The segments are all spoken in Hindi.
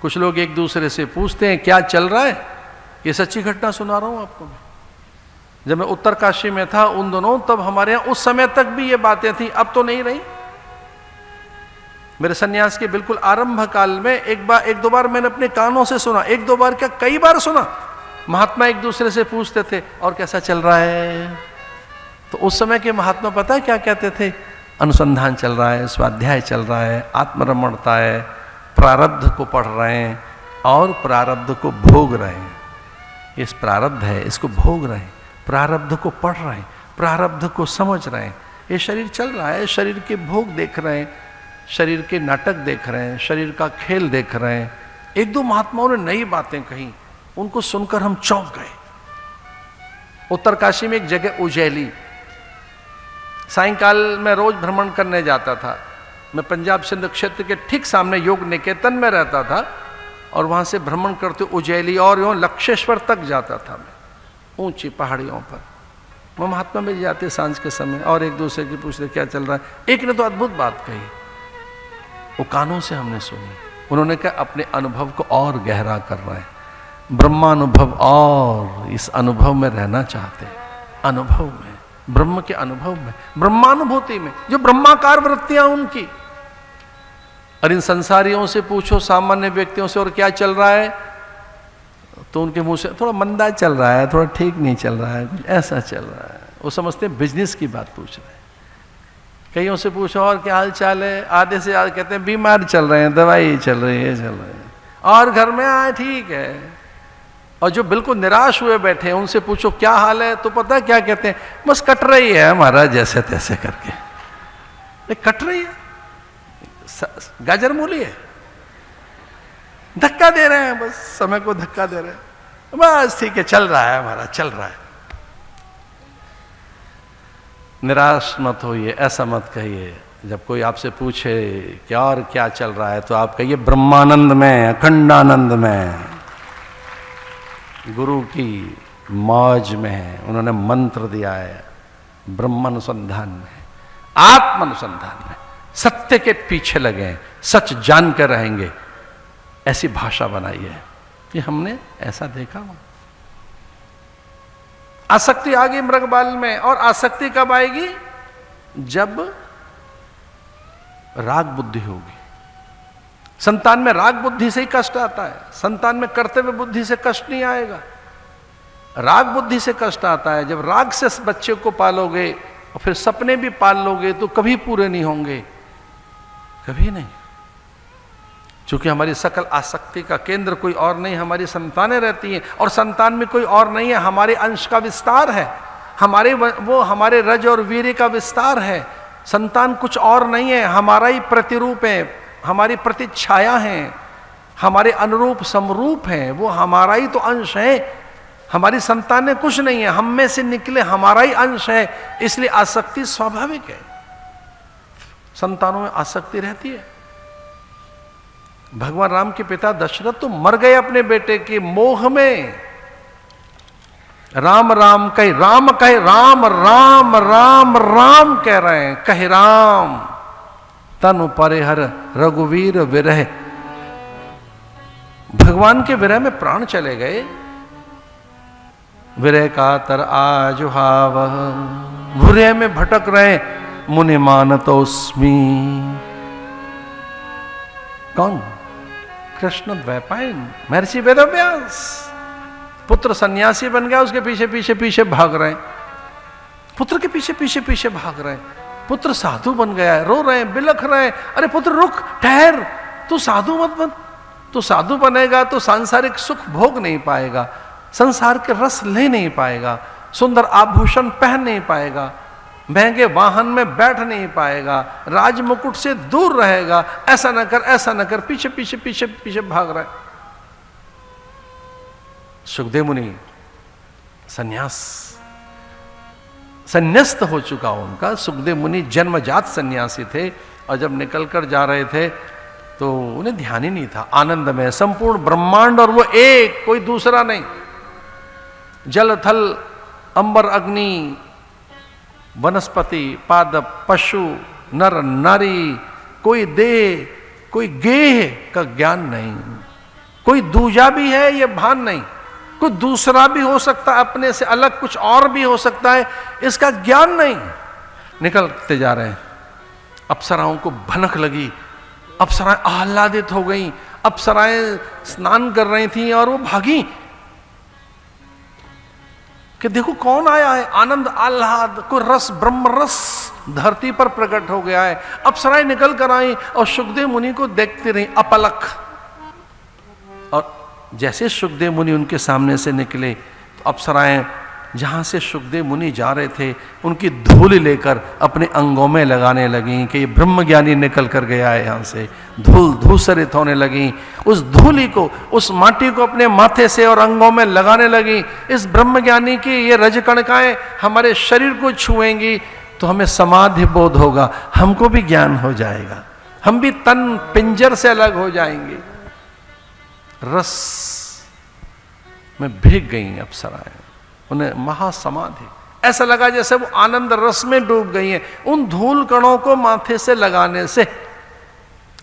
कुछ लोग एक दूसरे से पूछते हैं क्या चल रहा है। ये सच्ची घटना सुना रहा हूं आपको मैं। जब मैं उत्तरकाशी में था उन दोनों, तब हमारे यहां उस समय तक भी ये बातें थी, अब तो नहीं रही। मेरे सन्यास के बिल्कुल आरंभ काल में एक दो बार मैंने अपने कानों से सुना, एक दो बार क्या कई बार सुना, महात्मा एक दूसरे से पूछते थे और कैसा चल रहा है। तो उस समय के महात्मा पता है क्या कहते थे? अनुसंधान चल रहा है, स्वाध्याय चल रहा है, आत्मरमणता है, प्रारब्ध को पढ़ रहे हैं और प्रारब्ध को भोग रहे हैं। इस प्रारब्ध है, इसको भोग रहे हैं, प्रारब्ध को पढ़ रहे हैं, प्रारब्ध को समझ रहे हैं। ये शरीर चल रहा है, शरीर के भोग देख रहे हैं, शरीर के नाटक देख रहे हैं, शरीर का खेल देख रहे हैं। एक दो महात्माओं ने नई बातें कही, उनको सुनकर हम चौंक गए। उत्तरकाशी में एक जगह उजैली, सायंकाल में रोज भ्रमण करने जाता था। मैं पंजाब सिंध क्षेत्र के ठीक सामने योग निकेतन में रहता था और वहां से भ्रमण करते उजैली और यूं लक्षेश्वर तक जाता था मैं, ऊंची पहाड़ियों पर। वो महात्मा मिल जाते सांझ के समय और एक दूसरे की पूछ रहे क्या चल रहा है। एक ने तो अद्भुत बात कही, वो कानों से हमने सुनी। उन्होंने कहा अपने अनुभव को और गहरा कर रहे हैं, ब्रह्मानुभव, और इस अनुभव में रहना चाहते हैं, अनुभव में, ब्रह्म के अनुभव में, ब्रह्मानुभूति में, जो ब्रह्माकार वृत्तियां उनकी। और इन संसारियों से पूछो, सामान्य व्यक्तियों से, और क्या चल रहा है, तो उनके मुंह से थोड़ा मंदा चल रहा है, थोड़ा ठीक नहीं चल रहा है, कुछ ऐसा चल रहा है। वो समझते हैं बिजनेस की बात पूछ रहे हैं। कईयों से पूछो और क्या हाल चाल है, आधे से ज्यादा कहते हैं बीमार चल रहे हैं, दवाई चल रही है, चल रहे हैं, और घर में आए ठीक है। और जो बिल्कुल निराश हुए बैठे हैं उनसे पूछो क्या हाल है, तो पता है क्या कहते हैं, बस कट रही है हमारा जैसे तैसे करके। कट रही है, गाजर मूली है, धक्का दे रहे हैं, बस समय को धक्का दे रहे हैं, बस ठीक है चल रहा है हमारा, चल रहा है। निराश मत होइए, ऐसा मत कहिए। जब कोई आपसे पूछे क्या और क्या चल रहा है, तो आप कहिए ब्रह्मानंद में, अखंडानंद में, गुरु की मौज में है। उन्होंने मंत्र दिया है ब्रह्मानुसंधान में, आत्मानुसंधान में, सत्य के पीछे लगे, सच जानकर रहेंगे, ऐसी भाषा बनाई है। ये हमने ऐसा देखा। आसक्ति आ गई मृग बाल में, और आसक्ति कब आएगी? जब राग बुद्धि होगी। संतान में राग बुद्धि से ही कष्ट आता है, संतान में कर्तव्य बुद्धि से कष्ट नहीं आएगा, राग बुद्धि से कष्ट आता है। जब राग से बच्चे को पालोगे और फिर सपने भी पाल लोगे तो कभी पूरे नहीं होंगे, कभी नहीं। क्योंकि हमारी सकल आसक्ति का केंद्र कोई और नहीं, हमारी संतानें रहती हैं, और संतान में कोई और नहीं है, हमारे अंश का विस्तार है, हमारे रज और वीर्य का विस्तार है। संतान कुछ और नहीं है, हमारा ही प्रतिरूप है, हमारी प्रतिछाया है, हमारे अनुरूप समरूप है, वो हमारा ही तो अंश है। हमारी संतानें कुछ नहीं है, हम में से निकले हमारा ही अंश है, इसलिए आसक्ति स्वाभाविक है, संतानों में आसक्ति रहती है। भगवान राम के पिता दशरथ तो मर गए अपने बेटे के मोह में। राम राम कहे, राम कहे, राम राम राम राम कह रहे हैं, कहे राम तनु परिहर रघुवीर विरह। भगवान के विरह में प्राण चले गए। विरह का तर आजुहाव, विरह में भटक रहे, मुनि मानतोस्मि। कौन? कृष्ण द्वैपायन, महर्षि वेदव्यास। पुत्र सन्यासी बन गया, उसके पीछे पीछे पीछे भाग रहे हैं, पुत्र के पीछे पीछे पीछे भाग रहे हैं। पुत्र साधु बन गया है, रो रहे हैं, बिलख रहे हैं, अरे पुत्र रुक, ठहर, तू साधु मत बन। तू साधु बनेगा तो सांसारिक सुख भोग नहीं पाएगा, संसार के रस ले नहीं पाएगा, सुंदर आभूषण पहन नहीं पाएगा, महंगे वाहन में बैठ नहीं पाएगा, राज मुकुट से दूर रहेगा। ऐसा न कर, ऐसा न कर, पीछे पीछे पीछे पीछे भाग रहा है। सुखदेव मुनि संन्यास्त हो चुका उनका। सुखदेव मुनि जन्मजात सन्यासी थे, और जब निकलकर जा रहे थे तो उन्हें ध्यान ही नहीं था, आनंद में संपूर्ण ब्रह्मांड, और वो एक, कोई दूसरा नहीं। जल थल अंबर अग्नि वनस्पति पादप पशु नर नारी, कोई देह कोई गेह का ज्ञान नहीं। कोई दूजा भी है ये भान नहीं, कोई दूसरा भी हो सकता है, अपने से अलग कुछ और भी हो सकता है, इसका ज्ञान नहीं। निकलते जा रहे हैं, अप्सराओं को भनक लगी, अप्सराएं आह्लादित हो गईं, अप्सराएं स्नान कर रही थीं और वो भागी कि देखो कौन आया है, आनंद आह्लाद को रस, ब्रह्म रस धरती पर प्रकट हो गया है। अप्सराएं निकल कर आई और सुखदेव मुनि को देखती रही अपलक। और जैसे सुखदेव मुनि उनके सामने से निकले तो अप्सराएं जहां से सुखदेव मुनि जा रहे थे उनकी धूल लेकर अपने अंगों में लगाने लगी कि ये ब्रह्मज्ञानी निकल कर गया है, यहां से धूल धूसरित होने लगी। उस धूली को, उस माटी को अपने माथे से और अंगों में लगाने लगी। इस ब्रह्मज्ञानी की ये रजकणिकाएं हमारे शरीर को छुएंगी तो हमें समाधि बोध होगा, हमको भी ज्ञान हो जाएगा, हम भी तन पिंजर से अलग हो जाएंगे। रस में भीग गई अप्सराएं, उन्हें महासमाधि, ऐसा लगा जैसे वो आनंद रस में डूब गई हैं उन धूल कणों को माथे से लगाने से।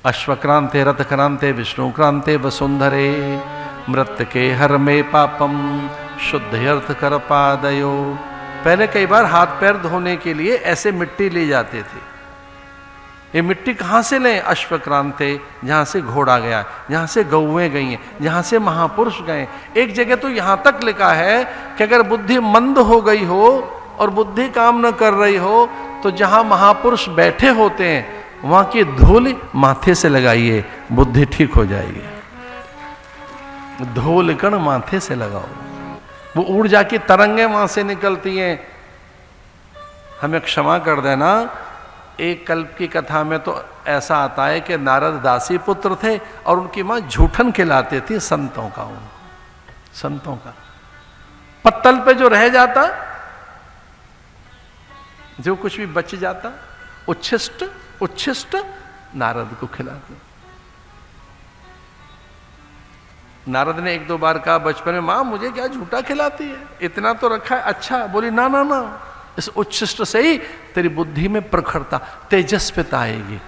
अश्वक्रांते रथक्रांते विष्णुक्रांते वसुंधरे मृत के हर में पापम शुद्ध अर्थ कर पादयो। पहले कई बार हाथ पैर धोने के लिए ऐसे मिट्टी ले जाते थे। ये मिट्टी कहाँ से लें? अश्वक्रांते, जहाँ से घोड़ा गया, जहाँ से गौएं गई हैं, जहाँ से महापुरुष गए। एक जगह तो यहाँ तक लिखा है कि अगर बुद्धि मंद हो गई हो और बुद्धि काम न कर रही हो तो जहाँ महापुरुष बैठे होते हैं वहाँ की धूल माथे से लगाइए, बुद्धि ठीक हो जाएगी। धूल कण माथे से लगाओ, वो ऊर्जा की तरंगें वहाँ से निकलती हैं। हमें क्षमा कर देना, एक कल्प की कथा में तो ऐसा आता है कि नारद दासी पुत्र थे और उनकी मां झूठन खिलाते थी संतों का, संतों का पत्तल पे जो रह जाता, जो कुछ भी बच जाता, उच्छिष्ट उच्छिष्ट नारद को खिलाते। नारद ने एक दो बार कहा बचपन में, मां मुझे क्या झूठा खिलाती है, इतना तो रखा है। अच्छा, बोली ना ना ना, इस उच्छिष्ट से ही तेरी बुद्धि में प्रखरता, तेजस्विता आएगी।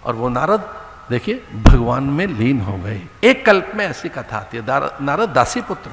और वो नारद देखिए भगवान में लीन हो गए। एक कल्प में ऐसी कथा आती है, नारद दासी पुत्र।